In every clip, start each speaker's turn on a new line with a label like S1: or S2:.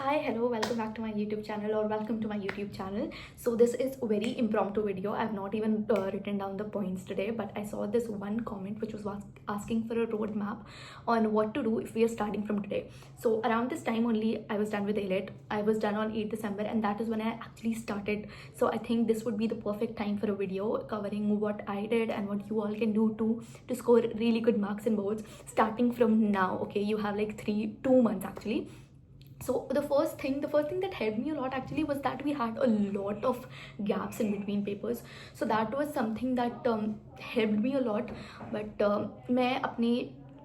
S1: Hi, hello, welcome back to my YouTube channel or welcome to my YouTube channel. So this is a very impromptu video. I've not even written down the points today, but I saw this one comment which was asking for a roadmap on what to do if we are starting from today. So around this time only I was done with A-Lit. I was done on 8th December and that is when I actually started. So I think this would be the perfect time for a video covering what I did and what you all can do to score really good marks in boards starting from now. Okay, you have like 2 months actually. So the first thing that helped me a lot actually was that we had a lot of gaps in between papers. So that was something that helped me a lot. But मैं अपने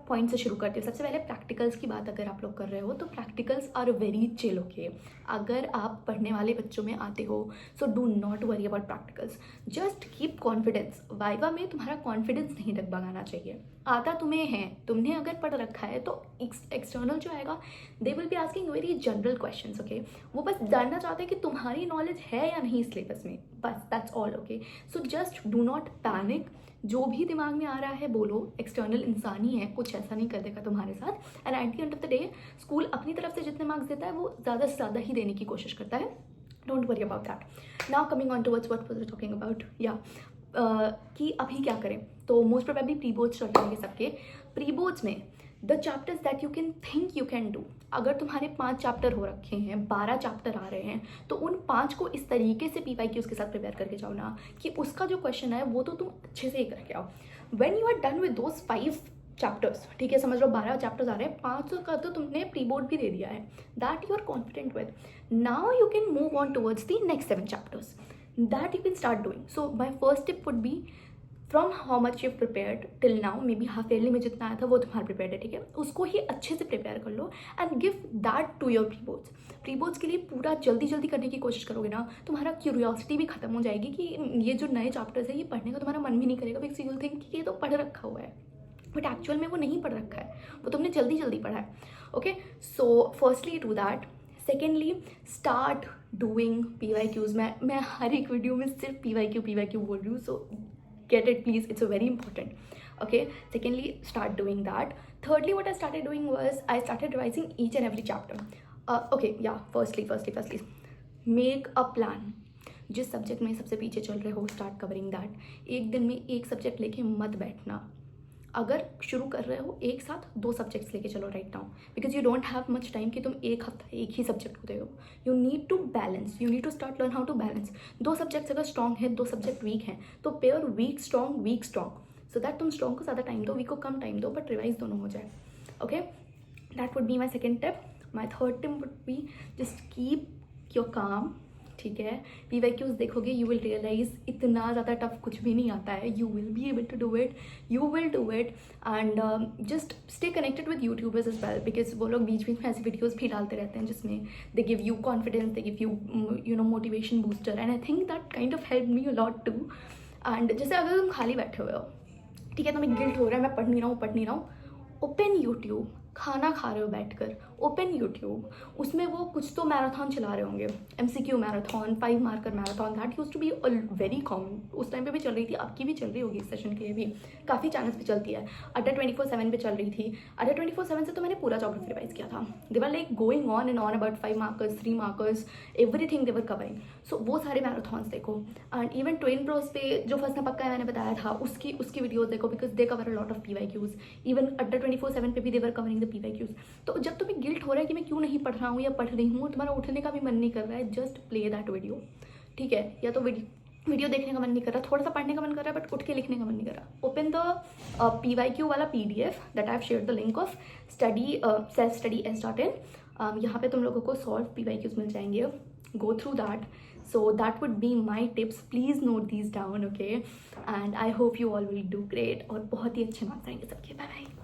S1: point से शुरू करती हूँ. सबसे पहले practicals की बात अगर आप लोग कर रहे हो तो practicals are very chill. Okay, अगर आप पढ़ने वाले बच्चों में आते हो so do not worry about practicals. Just keep confidence. Viva में तुम्हारा कॉन्फिडेंस नहीं डगमगाना चाहिए. आता तुम्हें है, तुमने अगर पढ़ रखा है तो एक्सटर्नल जो आएगा they will be asking very general questions. Okay, वो बस जानना चाहते हैं कि तुम्हारी नॉलेज है या नहीं सिलेबस में, बस that's all. Okay, so just do not panic. जो भी दिमाग में आ रहा है बोलो. एक्सटर्नल इंसान ही है, कुछ ऐसा नहीं कर देगा तुम्हारे साथ. And at the end of the day school अपनी तरफ से जितने मार्क्स देता है वो ज़्यादा से ज़्यादा ही देने की कोशिश करता है. Don't worry about that. Now coming on towards what was I talking about. या कि अभी क्या करें. तो मोस्ट प्रोबेबली प्री बोर्ड्स चल रहे हैं सबके. प्री बोर्ड्स में the chapters that you can think you can do. अगर तुम्हारे 5 चैप्टर हो रखे हैं, 12 चैप्टर आ रहे हैं, तो उन 5 को इस तरीके से PYQs के साथ प्रिपेयर करके जाओ ना कि उसका जो क्वेश्चन है वो तो तुम अच्छे से ही करके आओ. When you are done with those 5 chapters, ठीक है, समझ लो 12 चैप्टर्स आ रहे हैं, 5 का तो तुमने प्री बोर्ड भी दे दिया है. That you are confident with. Now you can move on towards the next 7 chapters that you can start doing. So my first tip would be from how much you prepared till now, maybe half yearly में जितना आया था वो तुम्हारा prepared है, ठीक है, उसको ही अच्छे से प्रिपेयर कर लो and give that to your pre boards. Pre boards के लिए पूरा जल्दी जल्दी करने की कोशिश करोगे ना, तुम्हारा क्यूरियोसिटी भी खत्म हो जाएगी कि ये जो नए चैप्टर्स है ये पढ़ने का तुम्हारा मन भी नहीं करेगा बिकॉज यू विल थिंक कि ये तो पढ़ रखा हुआ है, बट एक्चुअल में वो नहीं पढ़ रखा है, वो तुमने जल्दी जल्दी पढ़ा है. Okay, so firstly do that. Secondly start doing PYQs. मैं हर एक वीडियो में सिर्फ PYQ बोल रही हूँ, सो get it please, it's a very important. Okay, secondly start doing that. Thirdly what I started doing was I started revising each and every chapter. Okay, yeah, firstly make a plan. जिस subject में सबसे पीछे चल रहे हो start covering that. एक दिन में एक सब्जेक्ट लेके मत बैठना. अगर शुरू कर रहे हो एक साथ 2 सब्जेक्ट्स लेके चलो right now, because you don't have much time कि तुम एक हफ्ता एक ही सब्जेक्ट को दो. You need to balance. You need to start learn how to balance. 2 subjects अगर स्ट्रॉन्ग है, 2 सब्जेक्ट वीक हैं, तो pair weak strong so that तुम स्ट्रॉन्ग को ज़्यादा टाइम दो, वीक को कम टाइम दो, बट रिवाइज दोनों हो जाए. Okay, that would be my second tip. My third tip would be just keep your काम. ठीक है, PYQs देखोगे यू विल रियलाइज इतना ज़्यादा टफ कुछ भी नहीं आता है. You will be able to do it, you will do it. And just stay connected with YouTubers as well, because वो लोग बीच में ऐसी वीडियोज़ भी डालते रहते हैं जिसमें they give you confidence, they give you no motivation booster, and I think that kind of help me a lot too. एंड जैसे अगर तुम खाली बैठे हुए हो, ठीक है, तुम्हें गिल्ट हो रहा है मैं पढ़ नहीं रहा हूँ, ओपन यूट्यूब. खाना खा रहे हो बैठकर, ओपन यूट्यूब. उसमें वो कुछ तो मैराथन चला रहे होंगे, MCQ marathon, 5 marker marathon. That use to be very common. उस टाइम पे भी चल रही थी, अब की भी चल रही होगी. इस सेशन के लिए भी काफ़ी चैनल्स पे चलती है. अड्डा 24/7 पे चल रही थी. अड्डा 24/7 से तो मैंने पूरा ज्योग्राफी रिवाइज किया था. They were like going on and on about 5 markers, 3 markers, everything they were covering. So वो सारे मैराथन्स देखो. एंड इवन ट्विन प्रोस पे जो फर्स्ट ना पक्का है मैंने बताया था, उसकी वीडियोज देखो, because they cover a lot of PYQs. Even अड्डा 24/7 पे भी दे वर कवरिंग द PYQs. तो जब तुम्हें गिल्ट हो रहा है कि मैं क्यों नहीं पढ़ रहा हूँ या पढ़ रही हूँ, तुम्हारा उठने का भी मन नहीं कर रहा है, जस्ट प्ले दैट वीडियो. ठीक है, या तो वीडियो देखने का मन नहीं कर रहा, थोड़ा सा पढ़ने का मन कर रहा है, बट उठ के लिखने का मन नहीं कर रहा, ओपन द PYQ वाला PDF that I have shared the link of self study s.in. यहाँ पे तुम लोगों को सॉल्व PYQs मिल जाएंगे. Go through that. So that would be my tips. Please note these down, okay? And I hope you all will do great और बहुत ही अच्छे marks आएंगे सबके. Bye bye.